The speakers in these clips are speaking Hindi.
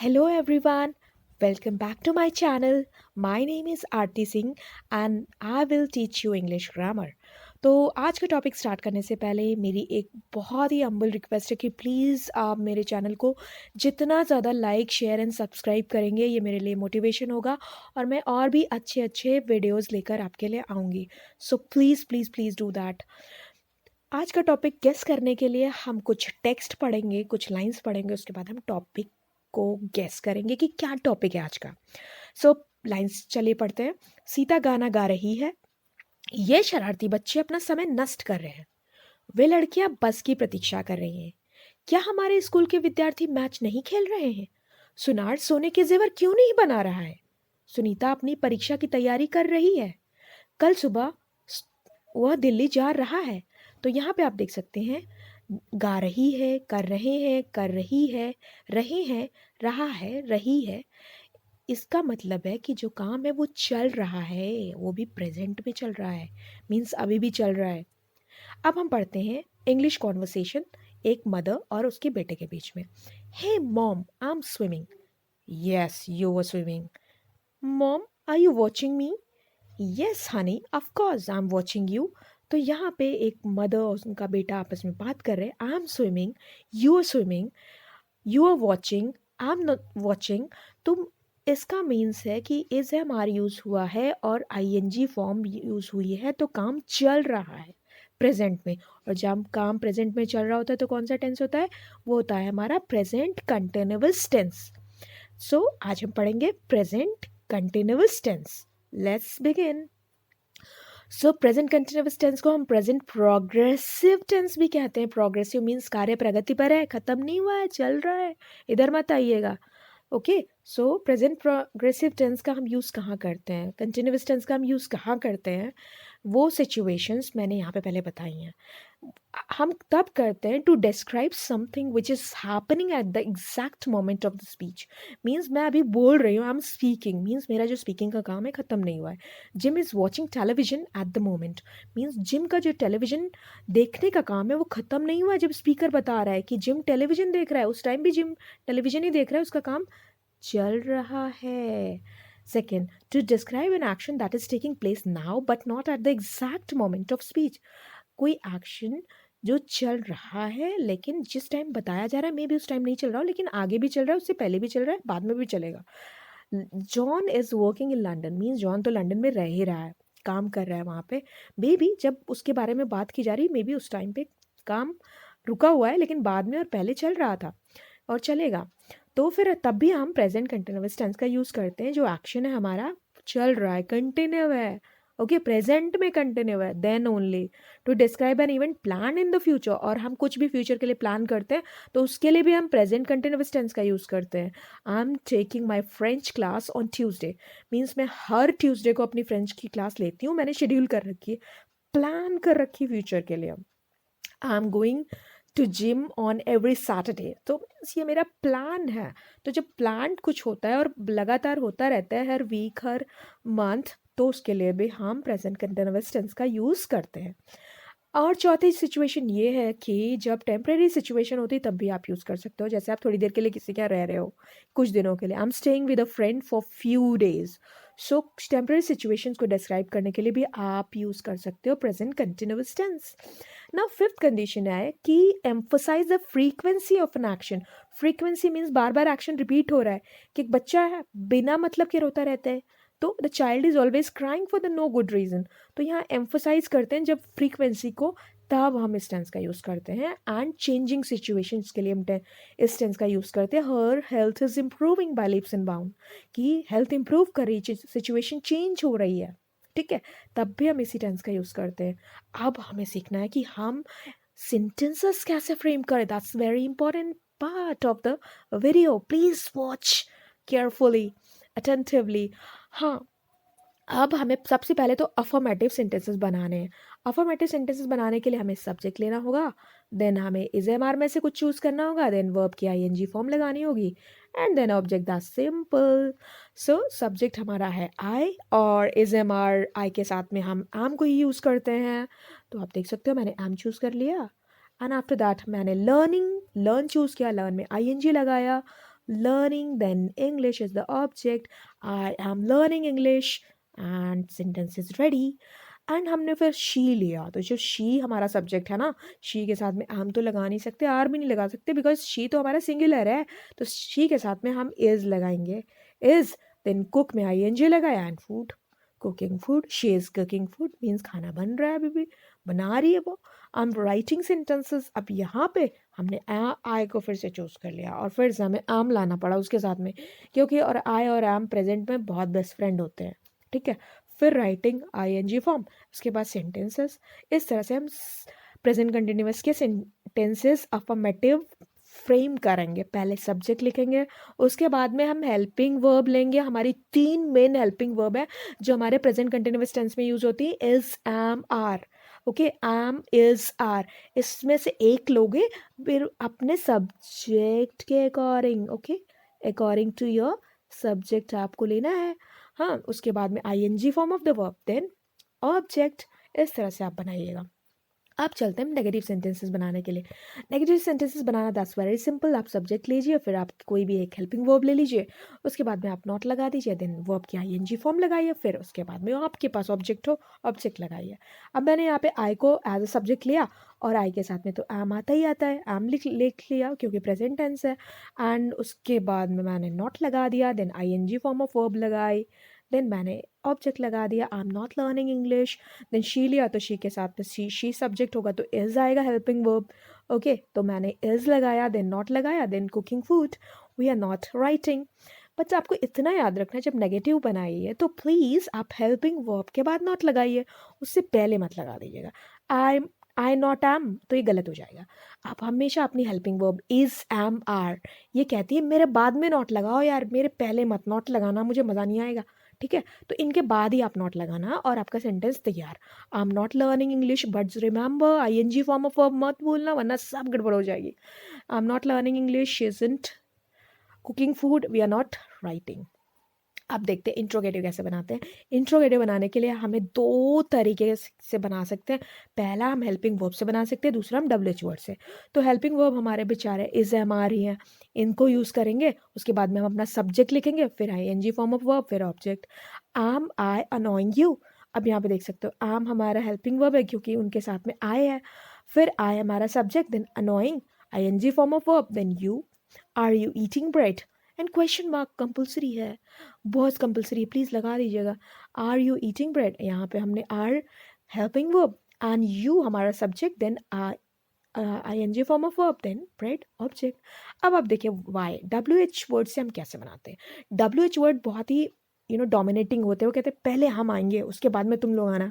Hello everyone, welcome back to my channel. My name is Aarti Singh and I will teach you English grammar. तो आज का टॉपिक स्टार्ट करने से पहले मेरी एक बहुत ही हम्बल रिक्वेस्ट है कि प्लीज़ आप मेरे चैनल को जितना ज़्यादा लाइक शेयर एंड सब्सक्राइब करेंगे ये मेरे लिए मोटिवेशन होगा और मैं और भी अच्छे अच्छे वीडियोस लेकर आपके लिए आऊँगी. So please please please do that. आज का टॉपिक गेस करने के लिए हम कुछ टेक्स्ट पढ़ेंगे, कुछ लाइंस पढ़ेंगे, उसके बाद हम टॉपिक को गेस करेंगे कि क्या टॉपिक है आज का. सो लाइंस चलिए पढ़ते हैं. सीता गाना गा रही है. ये शरारती बच्चे अपना समय नष्ट कर रहे हैं. वे लड़कियां बस की प्रतीक्षा कर रही हैं. क्या हमारे स्कूल के विद्यार्थी मैच नहीं खेल रहे हैं? सुनार सोने के जेवर क्यों नहीं बना रहा है? सुनीता अपनी परीक्षा की तैयारी कर रही है. कल सुबह वह दिल्ली जा रहा है. तो यहाँ पे आप देख सकते हैं गा रही है, कर रहे हैं, कर रही है, रहे हैं, रहा है, रही है. इसका मतलब है कि जो काम है वो चल रहा है, वो भी प्रेजेंट में चल रहा है, मीन्स अभी भी चल रहा है. अब हम पढ़ते हैं इंग्लिश कॉन्वर्सेशन एक मदर और उसके बेटे के बीच में. Hey mom, I am swimming. Yes, you were swimming. Mom, are you watching me? Yes honey, of course I am watching you. तो यहाँ पे एक मदर और उनका बेटा आपस में बात कर रहे हैं. I am swimming, you are swimming, you are watching, I am not watching. तो इसका मीन्स है कि इज एम आर यूज हुआ है और I N G form use हुई है, तो काम चल रहा है प्रेजेंट में. और जब काम प्रेजेंट में चल रहा होता है तो कौन सा टेंस होता है? वो होता है हमारा प्रेजेंट कंटिन्यूअस टेंस. सो आज हम पढ़ेंगे present continuous tense. Let's begin. So present continuous tense को हम प्रेजेंट प्रोग्रेसिव टेंस भी कहते हैं. प्रोग्रेसिव मीन्स कार्य प्रगति पर है, खत्म नहीं हुआ है, चल रहा है, इधर मत आइएगा. Okay. So present progressive tense का हम यूज़ कहाँ करते हैं, कंटिन्यूअस टेंस का हम यूज़ कहाँ करते हैं, वो सिचुएशंस मैंने यहाँ पे पहले बताई हैं. हम तब करते हैं to describe something which is happening at the exact moment of the speech. Means मैं अभी बोल रही हूँ, आई एम स्पीकिंग, मीन्स मेरा जो स्पीकिंग का काम है ख़त्म नहीं हुआ है. Gym is watching television at the moment. Means gym का जो टेलीविजन देखने का काम है वो ख़त्म नहीं हुआ है. जब स्पीकर बता रहा है कि जिम टेलीविजन देख रहा है, उस टाइम भी जिम टेलीविजन ही देख रहा है, उसका काम चल रहा है. Second, to describe an action that is taking place now but not at the exact moment of speech. कोई एक्शन जो चल रहा है लेकिन जिस टाइम बताया जा रहा है मे बी उस टाइम नहीं चल रहा हो, लेकिन आगे भी चल रहा है, उससे पहले भी चल रहा है, बाद में भी चलेगा. John is working in London. Means John तो लंदन में रह ही रहा है, काम कर रहा है वहाँ पे. मे बी जब उसके बारे में बात की जा रही है मे बी उस टाइम पे काम रुका हुआ है, लेकिन बाद में और पहले चल रहा था और चलेगा. तो फिर तब भी हम प्रेजेंट कंटिन्यूअस टेंस का यूज़ करते हैं. जो एक्शन है हमारा चल रहा है, कंटिन्यू है. ओके, प्रेजेंट में कंटिन्यू है. Then only to describe an event plan in the future. और हम कुछ भी फ्यूचर के लिए प्लान करते हैं तो उसके लिए भी हम प्रेजेंट कंटिन्यूअस टेंस का यूज़ करते हैं. I am taking my French class on Tuesday. Means मैं हर ट्यूसडे को अपनी फ्रेंच की क्लास लेती हूँ, मैंने शेड्यूल कर रखी है, प्लान कर रखी है फ्यूचर के लिए. I am going to gym on every Saturday. तो ये मेरा प्लान है. तो जब प्लान कुछ होता है और लगातार होता रहता है हर वीक हर मंथ, तो उसके लिए भी हम प्रेजेंट कंटिन्यूअस टेंस का यूज़ करते हैं. और चौथी सिचुएशन ये है कि जब टेम्परेरी सिचुएशन होती है तब भी आप यूज़ कर सकते हो. जैसे आप थोड़ी देर के लिए किसी के यहाँ रह रहे हो, कुछ दिनों के लिए. I am staying with a friend for few days. So temporary situations को डिस्क्राइब करने के लिए भी आप यूज़ कर सकते हो present continuous tense. Now fifth condition है कि emphasise the frequency of an action. Frequency means बार बार एक्शन रिपीट हो रहा है. कि एक बच्चा है बिना मतलब के रोता रहता है, तो the child is always crying for the no good reason. तो यहाँ एम्फोसाइज करते हैं जब फ्रीक्वेंसी को, तब हम इस टेंस का यूज़ करते हैं. एंड चेंजिंग सिचुएशंस के लिए हम इस टेंस का यूज़ करते हैं. हर health is improving by leaps and bound. कि हेल्थ इंप्रूव कर रही है, सिचुएशन चेंज हो रही है, ठीक है, तब भी हम इसी टेंस का यूज़ करते हैं. अब हमें सीखना है कि हम सेंटेंसेस कैसे फ्रेम करें. That's very important part of the video. Please watch carefully, attentively. हाँ, अब हमें सबसे पहले तो अफर्मेटिव सेंटेंसेस बनाने हैं. अफर्मेटिव सेंटेंसेस बनाने के लिए हमें सब्जेक्ट लेना होगा, देन हमें इज एम आर में से कुछ चूज़ करना होगा, देन वर्ब की आई एन जी फॉर्म लगानी होगी, and then object. That's simple. So subject हमारा है आई और इज एम आर आई के साथ में हम एम को ही यूज़ करते हैं. तो आप देख सकते हो मैंने एम चूज़ कर लिया. एंड आफ्टर दैट मैंने लर्निंग, लर्न चूज़ किया, लर्न में आई एन जी लगाया. learning, then English is the object. I am learning English and sentence is ready. And हमने फिर शी लिया, तो जो शी हमारा सब्जेक्ट है ना, शी के साथ में हम तो लगा नहीं सकते, आर भी नहीं लगा सकते, बिकॉज शी तो हमारा सिंगुलर है। तो शी के साथ में हम इज लगाएंगे, इज, देन कुक में आई एन जी लगाया, and food, cooking food, she is cooking food means खाना बन रहा है, अभी भी बना रही है वो। आई एम राइटिंग सेंटेंसेस, अब यहाँ पे हमने आई को फिर से चूज कर लिया और फिर से हमें आम लाना पड़ा उसके साथ में, क्योंकि और आई और एम प्रेजेंट में बहुत बेस्ट फ्रेंड होते हैं, ठीक है। फिर writing I N G form, उसके बाद सेंटेंसेस। इस तरह से हम प्रेजेंट कंटिन्यूअस के सेंटेंसेस अफर्मेटिव फ्रेम करेंगे। पहले सब्जेक्ट लिखेंगे, उसके बाद में हम हेल्पिंग वर्ब लेंगे। हमारी 3 मेन हेल्पिंग वर्ब है जो हमारे प्रेजेंट कंटिन्यूअस टेंस में यूज होती है, is, am, are. Okay, am, is, are, इसमें से एक लोगे फिर अपने सब्जेक्ट के according. Okay, according to your subject आपको लेना है। हाँ, उसके बाद में I N G form of the verb, then object. इस तरह से आप बनाइएगा। आप चलते हैं नेगेटिव सेंटेंसेस बनाने के लिए। Negative sentences banana that's very simple. आप सब्जेक्ट लीजिए, फिर आप कोई भी एक हेल्पिंग वर्ब ले लीजिए, उसके बाद में आप नॉट लगा दीजिए, देन वर्ब की आई एन जी फॉर्म लगाइए, फिर उसके बाद में आपके पास ऑब्जेक्ट हो, ऑब्जेक्ट लगाइए। अब मैंने यहाँ पे आई को एज अ सब्जेक्ट लिया और आई के साथ में तो एम आता ही आता है, एम लिख लिया क्योंकि प्रेजेंट टेंस है, एंड उसके बाद में मैंने नॉट लगा दिया, then I N G form of verb लगाई, देन मैंने ऑब्जेक्ट लगा दिया, I am not learning English. Then she लिया तो शी के साथ में शी सब्जेक्ट होगा तो इज आएगा हेल्पिंग वर्ब। ओके, तो मैंने इज लगाया, देन नॉट लगाया, then cooking food, we are not writing. But आपको इतना याद रखना है, जब नेगेटिव बनाइए तो प्लीज़ आप हेल्पिंग वर्ब के बाद नॉट लगाइए, उससे पहले मत लगा दीजिएगा। आई नॉट एम तो ये गलत हो जाएगा। आप हमेशा अपनी helping verb is, am, are ये कहती है मेरे बाद में नॉट लगाओ यार, मेरे पहले मत नॉट लगाना, मुझे मज़ा नहीं आएगा, ठीक है। तो इनके बाद ही आप नॉट लगाना और आपका सेंटेंस तैयार। I am not learning English but remember I N G form of verb मत भूलना, वरना सब गड़बड़ हो जाएगी। I am not learning English, she isn't cooking food, we are not writing. अब देखते हैं इंट्रोगेटिव कैसे बनाते हैं। इंट्रोगेटिव बनाने के लिए हमें 2 तरीके से बना सकते हैं। पहला हम हेल्पिंग वर्ब से बना सकते हैं, दूसरा हम डबल एच वर्ड से। तो हेल्पिंग वर्ब हमारे बेचारे इज, एम, आर ही हैं, इनको यूज़ करेंगे। उसके बाद में हम अपना सब्जेक्ट लिखेंगे, फिर I N G form of verb, फिर object. Am, I annoying you, अब यहाँ पे देख सकते हो आम हमारा हेल्पिंग वर्ब है क्योंकि उनके साथ में आई है, फिर आई हमारा subject, then annoying I N G form of verb, then you. Are you eating bread, and question mark compulsory है, बहुत कंपल्सरी, प्लीज़ लगा दीजिएगा। आर यू ईटिंग ब्रेड, यहाँ पे हमने are helping verb and you हमारा subject, then I N G form of verb, then bread object. अब आप देखिए वाई, डब्ल्यू एच वर्ड से हम कैसे बनाते हैं। डब्ल्यू एच वर्ड बहुत ही डोमिनेटिंग होते हैं। वो कहते हैं पहले हम आएंगे, उसके बाद में तुम लोग आना,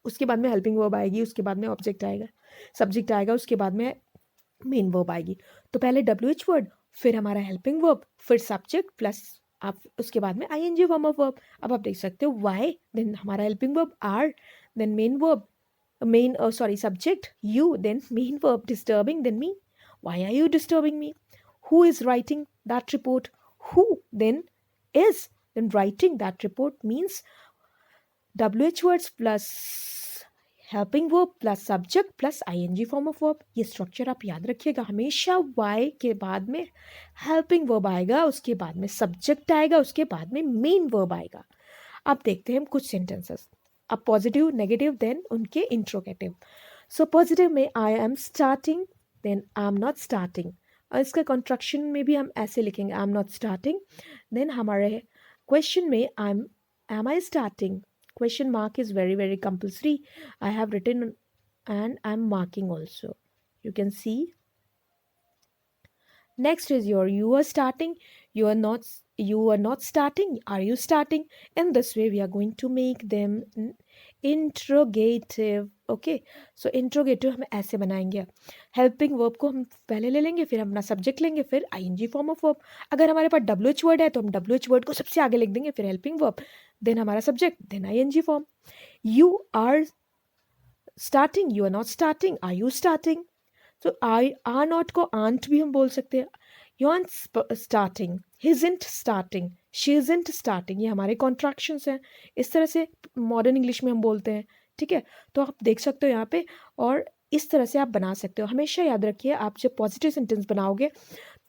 उसके बाद में हेल्पिंग वर्ब आएगी, उसके बाद में ऑब्जेक्ट आएगा, सब्जेक्ट आएगा, उसके बाद में मेन वर्ब आएगी। तो पहले डब्ल्यू एच वर्ड, फिर हमारा हेल्पिंग वर्ब, फिर सब्जेक्ट प्लस आप उसके बाद में I N G form of verb. अब आप देख सकते हो वाई, देन हमारा helping verb are, then main verb, subject you, then main verb disturbing, then me. Why are you disturbing me? Who is writing that report? Who then is, then writing that report means WH words plus helping verb plus subject plus ING form of verb. ये स्ट्रक्चर आप याद रखिएगा, हमेशा वाई के बाद में हेल्पिंग वर्ब आएगा, उसके बाद में सब्जेक्ट आएगा, उसके बाद में मेन वर्ब आएगा। अब देखते हैं हम कुछ सेंटेंसेस, अब पॉजिटिव, नेगेटिव, देन उनके इंट्रोगेटिव। सो पॉजिटिव में I am starting, then I am not starting, और इसका कॉन्ट्रैक्शन में भी हम ऐसे लिखेंगे I am not starting. Then हमारे क्वेश्चन में am I starting? Question mark is very, very compulsory. I have written and I'm marking also. You can see. Next is you are starting, you are not starting, are you starting? In this way we are going to make them interrogative. Okay, so interrogative हम ऐसे बनाएंगे, हेल्पिंग वर्ब को हम पहले ले लेंगे, फिर हम अपना सब्जेक्ट लेंगे, फिर आईएनजी फॉर्म ऑफ वर्ब। अगर हमारे पास डब्ल्यू एच वर्ड है तो हम डब्ल्यू एच वर्ड को सबसे आगे लिख देंगे, फिर हेल्पिंग वर्ब, देन हमारा subject, then ING form. You are starting, you are not starting, are you starting? तो आई आर नॉट को आंट भी हम बोल सकते हैं। You are starting, he isn't starting, she isn't starting, ये हमारे कॉन्ट्रैक्शंस हैं। इस तरह से मॉडर्न इंग्लिश में हम बोलते हैं, ठीक है। तो आप देख सकते हो यहाँ पे, और इस तरह से आप बना सकते हो। हमेशा याद रखिए, आप जब पॉजिटिव सेंटेंस बनाओगे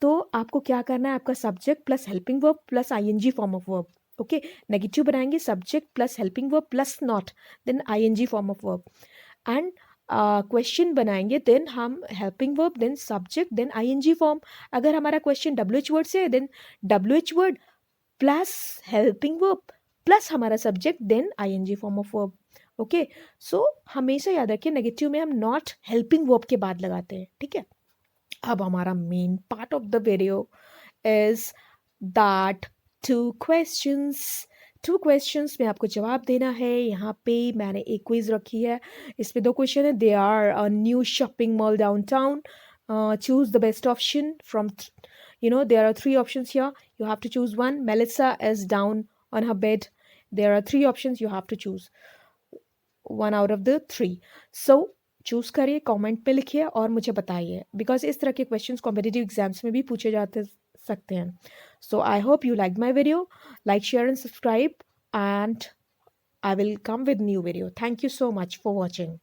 तो आपको क्या करना है, आपका subject plus helping verb plus ING form of verb. Okay, negative बनाएंगे subject plus helping verb plus not, then ING form of verb. And question बनाएंगे, देन हम helping verb then subject then ING form. अगर हमारा क्वेश्चन डब्ल्यूएच वर्ड से है, then WH word plus helping verb plus हमारा subject then ING form of verb. Okay, so हमेशा याद रखिए नेगेटिव में हम नॉट हेल्पिंग वर्ब के बाद लगाते हैं, ठीक है। अब हमारा main part of the video is that two questions में आपको जवाब देना है। यहाँ पे मैंने एक क्विज रखी है, इसमें 2 क्वेश्चन है। They are a new shopping mall downtown, choose the best option from there are 3 options here, you have to choose one. Melissa is down on her bed, there are 3 options, you have to choose one out of the 3. So choose करिए, कमेंट पे लिखिए और मुझे बताइए, बिकॉज इस तरह के क्वेश्चंस कॉम्पिटिटिव एग्जाम्स में भी पूछे जाते सकते हैं। So I hope you like my video, like share and subscribe, and I will come with new video. Thank you so much for watching.